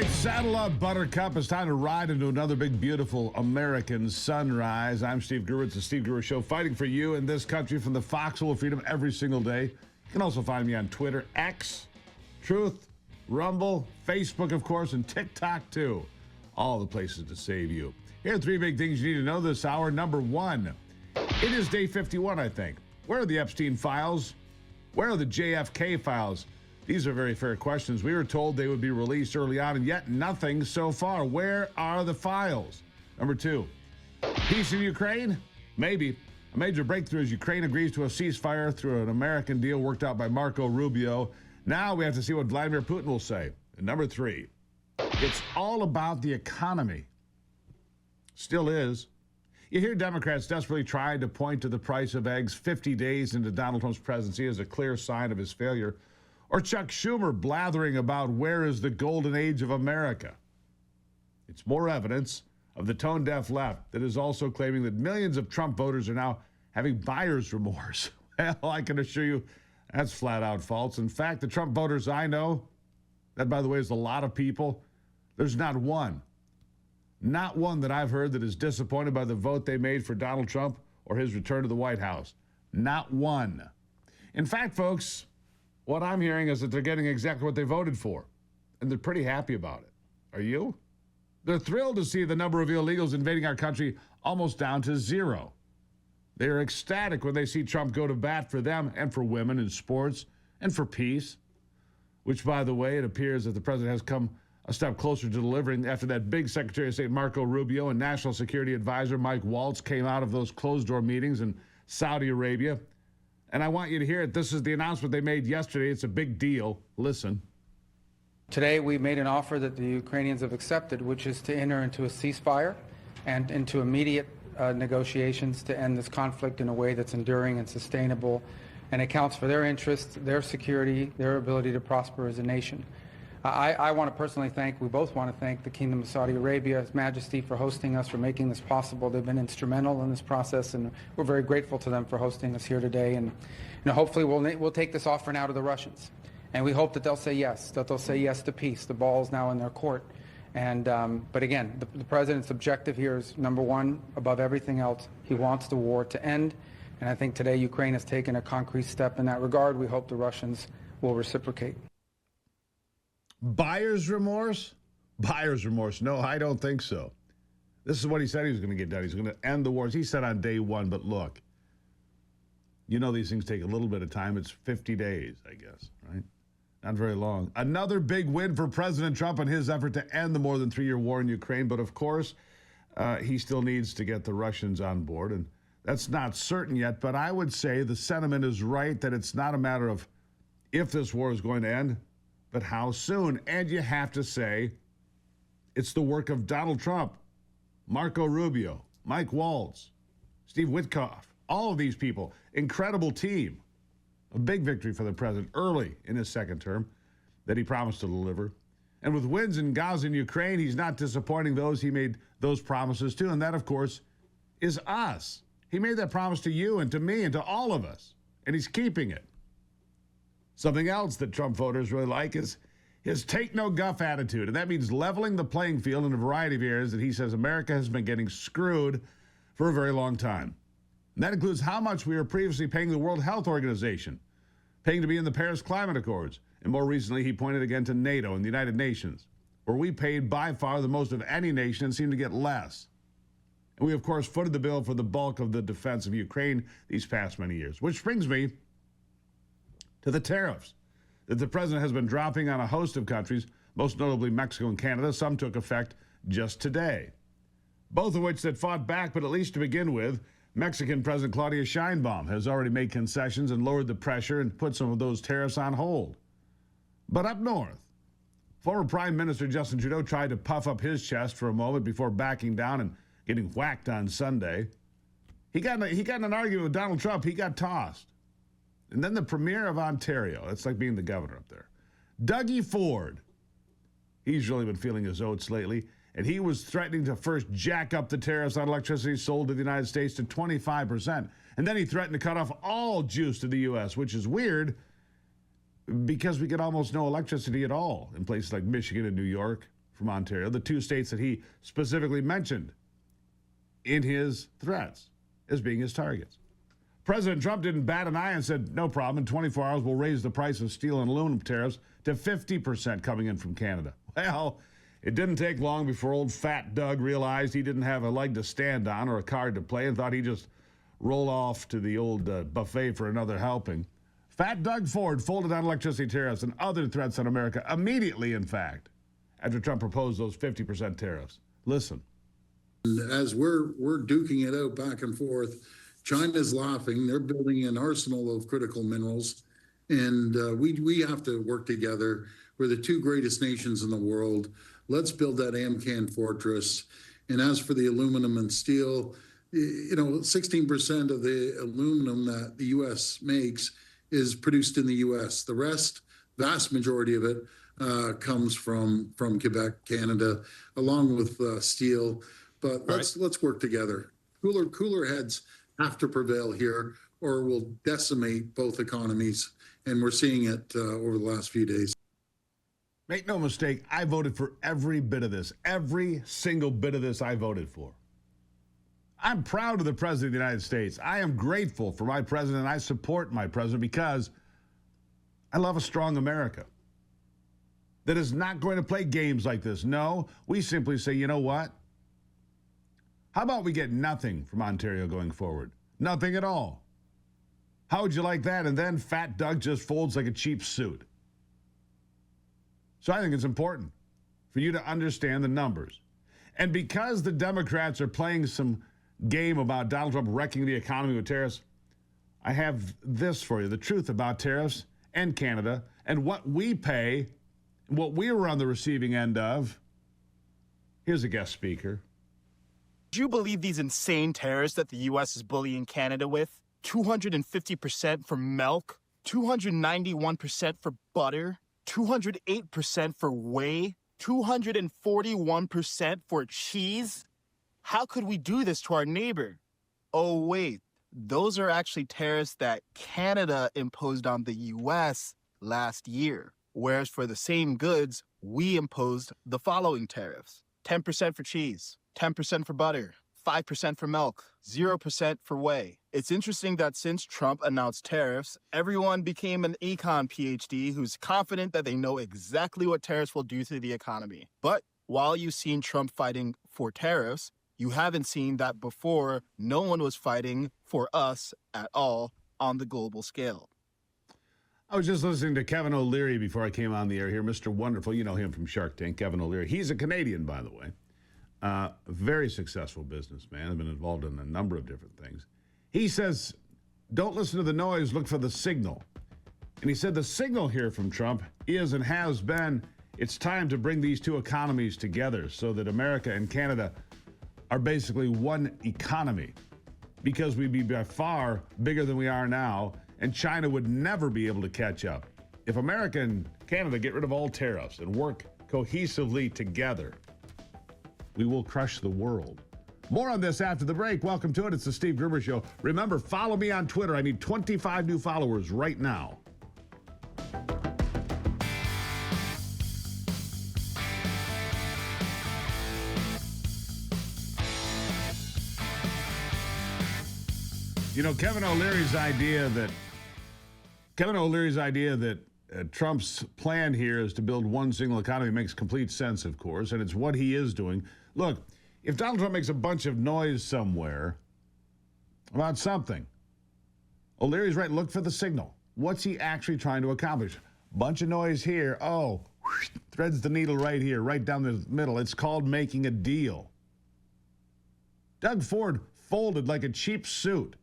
right, saddle up, Buttercup. It's time to ride into another big, beautiful American sunrise. I'm Steve Gruber. It's the Steve Gruber Show, fighting for you in this country from the foxhole of freedom every single day. You can also find me on Twitter, X, Truth, Rumble, Facebook, of course, and TikTok, too. All the places to save you. Here are three big things you need to know this hour. Number one, it is day 51, I think. Where are the Epstein Files? Where are the JFK Files? These are very fair questions. We were told they would be released early on, and yet nothing so far. Where are the files? Number two, peace in Ukraine? Maybe. A major breakthrough as Ukraine agrees to a ceasefire through an American deal worked out by Marco Rubio. Now we have to see what Vladamir Putin will say. And number three, it's all about the economy. Still is. You hear Democrats desperately trying to point to the price of eggs 50 days into Donald Trump's presidency as a clear sign of his failure. Or Chuck Schumer blathering about where is the golden age of America. It's more evidence of the tone-deaf left that is also claiming that millions of Trump voters are now having buyer's remorse. Well, I can assure you that's flat out false. In fact, the Trump voters I know, that by the way is a lot of people, there's not one that I've heard that is disappointed by the vote they made for Donald Trump or his return to the White House. Not one. In fact, folks, what I'm hearing is that they're getting exactly what they voted for, and they're pretty happy about it. Are you? They're thrilled to see the number of illegals invading our country almost down to zero. They are ecstatic when they see Trump go to bat for them and for women in sports and for peace, which, by the way, it appears that the president has come a step closer to delivering after that big Secretary of State Marco Rubio and National Security Advisor Mike Waltz came out of those closed-door meetings in Saudi Arabia. And I want you to hear it. This is the announcement they made yesterday. It's a big deal. Listen. Today, we made an offer that the Ukrainians have accepted, which is to enter into a ceasefire and into immediate negotiations to end this conflict in a way that's enduring and sustainable and accounts for their interests, their security, their ability to prosper as a nation. I want to personally thank, we both want to thank the Kingdom of Saudi Arabia, His Majesty, for hosting us, for making this possible. They've been instrumental in this process, and we're very grateful to them for hosting us here today. And hopefully we'll take this offer now to the Russians. And we hope that they'll say yes to peace. The ball's now in their court. And but again, the president's objective here is, number one, above everything else, he wants the war to end. And I think today Ukraine has taken a concrete step in that regard. We hope the Russians will reciprocate. Buyer's remorse? Buyer's remorse. No, I don't think so. This is what he said he was going to get done. He's going to end the wars. He said on day one, but look, you know these things take a little bit of time. It's 50 days, I guess, right? Not very long. Another big win for President Trump in his effort to end the more than 3-year war in Ukraine. But of course, he still needs to get the Russians on board. And that's not certain yet. But I would say the sentiment is right that it's not a matter of if this war is going to end, but how soon. And you have to say it's the work of Donald Trump, Marco Rubio, Mike Waltz, Steve Witkoff, all of these people. Incredible team. A big victory for the president early in his second term that he promised to deliver. And with wins in Gaza and Ukraine, he's not disappointing those he made those promises to. And that, of course, is us. He made that promise to you and to me and to all of us. And he's keeping it. Something else that Trump voters really like is his take-no-guff attitude. And that means leveling the playing field in a variety of areas that he says America has been getting screwed for a very long time. And that includes how much we were previously paying the World Health Organization, paying to be in the Paris Climate Accords. And more recently, he pointed again to NATO and the United Nations, where we paid by far the most of any nation and seemed to get less. And we, of course, footed the bill for the bulk of the defense of Ukraine these past many years. Which brings me to the tariffs that the president has been dropping on a host of countries, most notably Mexico and Canada. Some took effect just today. Both of which that fought back, but at least to begin with, Mexican President Claudia Sheinbaum has already made concessions and lowered the pressure and put some of those tariffs on hold. But up north, former Prime Minister Justin Trudeau tried to puff up his chest for a moment before backing down and getting whacked on Sunday. He got in an argument with Donald Trump. He got tossed. And then the Premier of Ontario, that's like being the governor up there, Dougie Ford, he's really been feeling his oats lately, and he was threatening to first jack up the tariffs on electricity sold to the United States to 25%. And then he threatened to cut off all juice to the U.S., which is weird because we get almost no electricity at all in places like Michigan and New York. from Ontario, the two states that he specifically mentioned in his threats as being his targets. President Trump didn't bat an eye and said, no problem, in 24 hours we'll raise the price of steel and aluminum tariffs to 50% coming in from Canada. Well, it didn't take long before old Fat Doug realized he didn't have a leg to stand on or a card to play and thought he'd just roll off to the old buffet for another helping. Fat Doug Ford folded on electricity tariffs and other threats on America immediately, in fact, after Trump proposed those 50% tariffs. Listen. As we're duking it out back and forth, China's laughing. They're building an arsenal of critical minerals, and we have to work together. We're the two greatest nations in the world. Let's build that AMCAN fortress. And as for the aluminum and steel, 16% of the aluminum that the U.S. makes is produced in the U.S. The rest, vast majority of it, comes from Quebec, Canada, along with steel. But let's work together. Cooler heads have to prevail here, or we'll decimate both economies. And we're seeing it over the last few days. Make no mistake, I voted for every bit of this. Every single bit of this I voted for. I'm proud of the President of the United States. I am grateful for my president. I support my president because I love a strong America that is not going to play games like this. No, we simply say, you know what? How about we get nothing from Ontario going forward? Nothing at all. How would you like that? And then Fat Doug just folds like a cheap suit. So I think it's important for you to understand the numbers. And because the Democrats are playing some game about Donald Trump wrecking the economy with tariffs, I have this for you, the truth about tariffs and Canada and what we pay, what we were on the receiving end of. Here's a guest speaker. Do you believe these insane tariffs that the U.S. is bullying Canada with? 250% for milk, 291% for butter, 208% for whey, 241% for cheese? How could we do this to our neighbor? Oh, wait, those are actually tariffs that Canada imposed on the U.S. last year. Whereas for the same goods, we imposed the following tariffs. 10% for cheese, 10% for butter, 5% for milk, 0% for whey. It's interesting that since Trump announced tariffs, everyone became an econ PhD who's confident that they know exactly what tariffs will do to the economy. But while you've seen Trump fighting for tariffs, you haven't seen that before no one was fighting for us at all on the global scale. I was just listening to Kevin O'Leary before I came on the air here. Mr. Wonderful, you know him from Shark Tank, Kevin O'Leary. He's a Canadian, by the way. Very successful businessman. I've been involved in a number of different things. He says, don't listen to the noise, look for the signal. And he said the signal here from Trump is and has been, it's time to bring these two economies together so that America and Canada are basically one economy, because we'd be by far bigger than we are now, and China would never be able to catch up. If America and Canada get rid of all tariffs and work cohesively together, we will crush the world. More on this after the break. Welcome to it. It's the Steve Gruber Show. Remember, follow me on Twitter. I need 25 new followers right now. You know, Kevin O'Leary's idea that Trump's plan here is to build one single economy makes complete sense, of course, and it's what he is doing. Look, if Donald Trump makes a bunch of noise somewhere about something, O'Leary's right. Look for the signal. What's he actually trying to accomplish? Bunch of noise here. Oh, threads the needle right here, right down the middle. It's called making a deal. Doug Ford folded like a cheap suit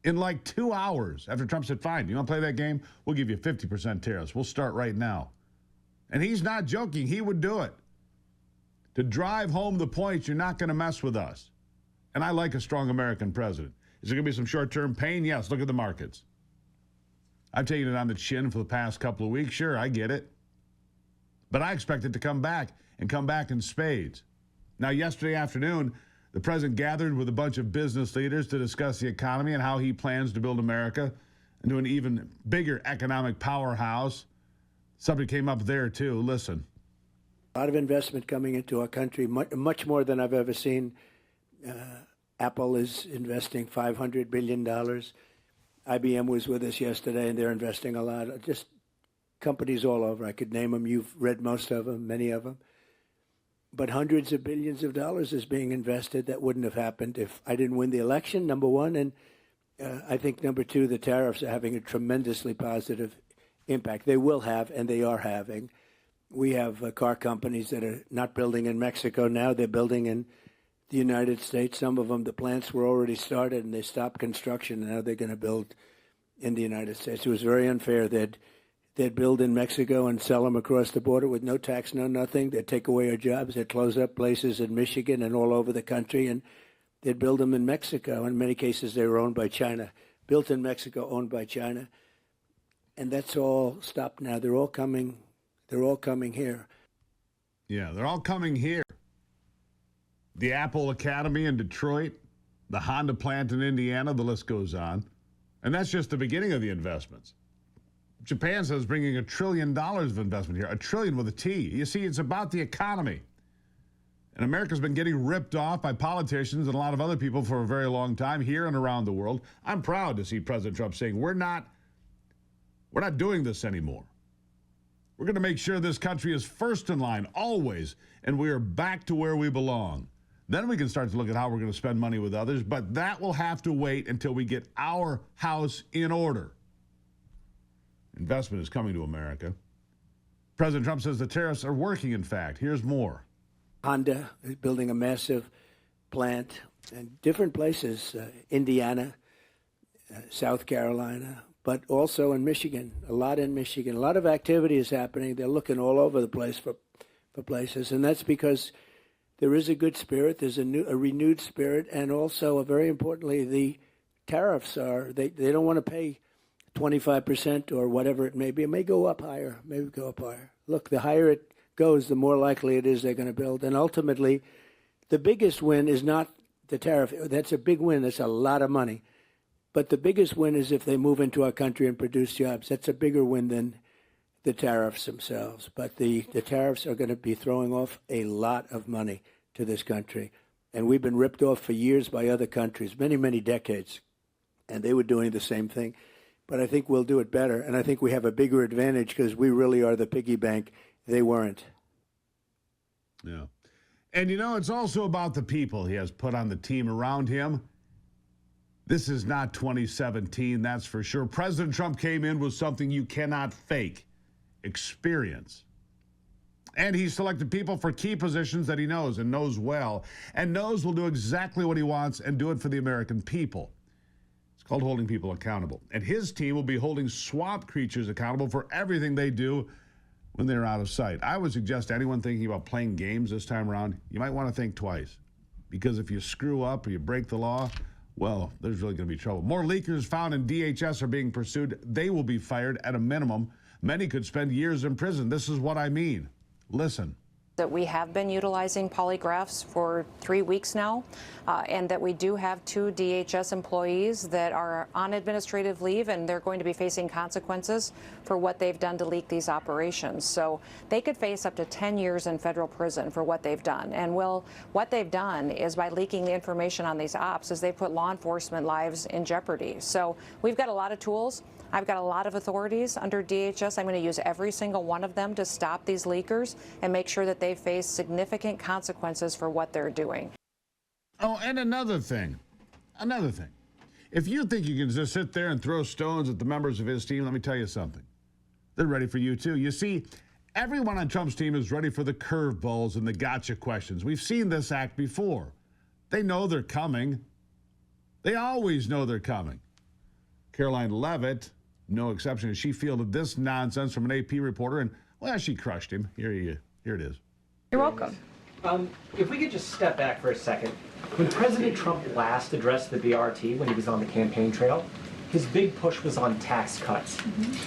in like 2 hours after Trump said, fine, you want to play that game? We'll give you 50% tariffs. We'll start right now. And he's not joking. He would do it. To drive home the point, you're not going to mess with us. And I like a strong American president. Is there going to be some short-term pain? Yes, look at the markets. I've taken it on the chin for the past couple of weeks. Sure, I get it. But I expect it to come back, and come back in spades. Now, yesterday afternoon, the president gathered with a bunch of business leaders to discuss the economy and how he plans to build America into an even bigger economic powerhouse. Subject came up there, too. Listen. A lot of investment coming into our country, much more than I've ever seen. Apple is investing $500 billion. IBM was with us yesterday, and they're investing a lot. Just companies all over. I could name them. You've read most of them, many of them. But hundreds of billions of dollars is being invested. That wouldn't have happened if I didn't win the election, number one. And I think, number two, the tariffs are having a tremendously positive impact. They will have, and they are having. We have car companies that are not building in Mexico now. They're building in the United States. Some of them, the plants were already started, and they stopped construction, and now they're going to build in the United States. It was very unfair. They'd build in Mexico and sell them across the border with no tax, no nothing. They'd take away our jobs. They'd close up places in Michigan and all over the country, and they'd build them in Mexico. In many cases, they were owned by China. Built in Mexico, owned by China. And that's all stopped now. They're all coming here. Yeah, they're all coming here. The Apple Academy in Detroit, the Honda plant in Indiana, the list goes on. And that's just the beginning of the investments. Japan says bringing $1 trillion of investment here, $1 trillion with a T. You see, it's about the economy. And America's been getting ripped off by politicians and a lot of other people for a very long time here and around the world. I'm proud to see President Trump saying, we're not doing this anymore. We're going to make sure this country is first in line, always, and we are back to where we belong. Then we can start to look at how we're going to spend money with others, but that will have to wait until we get our house in order. Investment is coming to America. President Trump says the tariffs are working, in fact. Here's more. Honda is building a massive plant in different places, Indiana, South Carolina, but also in Michigan, a lot in Michigan. A lot of activity is happening. They're looking all over the place for places, and that's because there is a good spirit, there's a renewed spirit, and also, very importantly, the tariffs are, they don't want to pay 25% or whatever it may be. It may go up higher, maybe go up higher. Look, the higher it goes, the more likely it is they're going to build. And ultimately, the biggest win is not the tariff. That's a big win. That's a lot of money. But the biggest win is if they move into our country and produce jobs. That's a bigger win than the tariffs themselves. But the tariffs are going to be throwing off a lot of money to this country. And we've been ripped off for years by other countries, many, many decades. And they were doing the same thing. But I think we'll do it better. And I think we have a bigger advantage because we really are the piggy bank. They weren't. Yeah. And, it's also about the people he has put on the team around him. This is not 2017, that's for sure. President Trump came in with something you cannot fake, experience. And he selected people for key positions that he knows and knows well, and knows will do exactly what he wants and do it for the American people. It's called holding people accountable. And his team will be holding swamp creatures accountable for everything they do when they're out of sight. I would suggest anyone thinking about playing games this time around, you might want to think twice. Because if you screw up or you break the law, well, there's really going to be trouble. More leakers found in DHS are being pursued. They will be fired at a minimum. Many could spend years in prison. This is what I mean. Listen. That we have been utilizing polygraphs for 3 weeks now, and that we do have 2 DHS employees that are on administrative leave, and they're going to be facing consequences for what they've done to leak these operations. So they could face up to 10 years in federal prison for what they've done. And what they've done is by leaking the information on these ops is they put law enforcement lives in jeopardy. So we've got a lot of tools. I've got a lot of authorities under DHS. I'm going to use every single one of them to stop these leakers and make sure that they face significant consequences for what they're doing. Oh, and another thing. If you think you can just sit there and throw stones at the members of his team, let me tell you something. They're ready for you, too. You see, everyone on Trump's team is ready for the curveballs and the gotcha questions. We've seen this act before. They know they're coming. They always know they're coming. Caroline Leavitt, no exception, she fielded this nonsense from an AP reporter, and, well, she crushed him. Here it is. You're welcome. If we could just step back for a second. When President Trump last addressed the BRT when he was on the campaign trail, his big push was on tax cuts.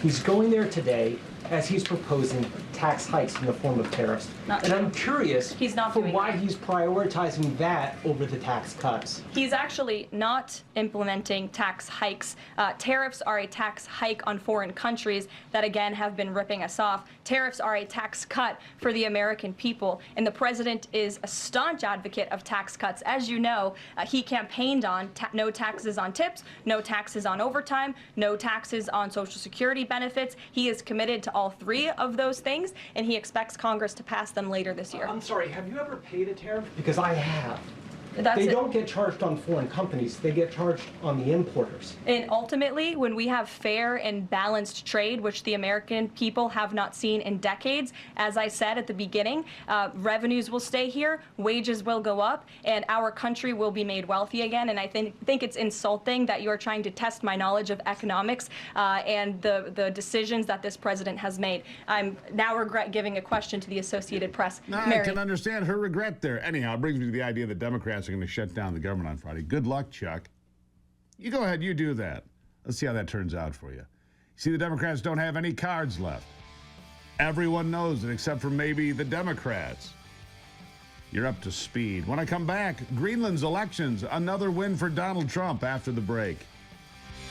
He's going there today as he's proposing tax hikes in the form of tariffs. Not and true. I'm curious He's not for doing why that. he's prioritizing that over the tax cuts. He's actually not implementing tax hikes. Tariffs are a tax hike on foreign countries that, again, have been ripping us off. Tariffs are a tax cut for the American people, and the president is a staunch advocate of tax cuts. As you know, he campaigned on no taxes on tips, no taxes on overtime, no taxes on Social Security benefits. He is committed to all three of those things, and he expects Congress to pass them later this year. I'm sorry, have you ever paid a tariff? Because I have. That's They it. don't get charged on foreign companies, they get charged on the importers. And ultimately, when we have fair and balanced trade, which the American people have not seen in decades, as I said at the beginning, revenues will stay here, wages will go up, and our country will be made wealthy again. And I think it's insulting that you are trying to test my knowledge of economics and the decisions that this president has made. I'm now regret giving a question to the Associated Press. No, I Mary. can understand her regret there. Anyhow, it brings me to the idea that Democrats are going to shut down the government on Friday. Good luck, Chuck. You go ahead, you do that. Let's see how that turns out for you. See, the Democrats don't have any cards left. Everyone knows it except for maybe the Democrats. You're up to speed. When I come back, Greenland's elections, another win for Donald Trump after the break.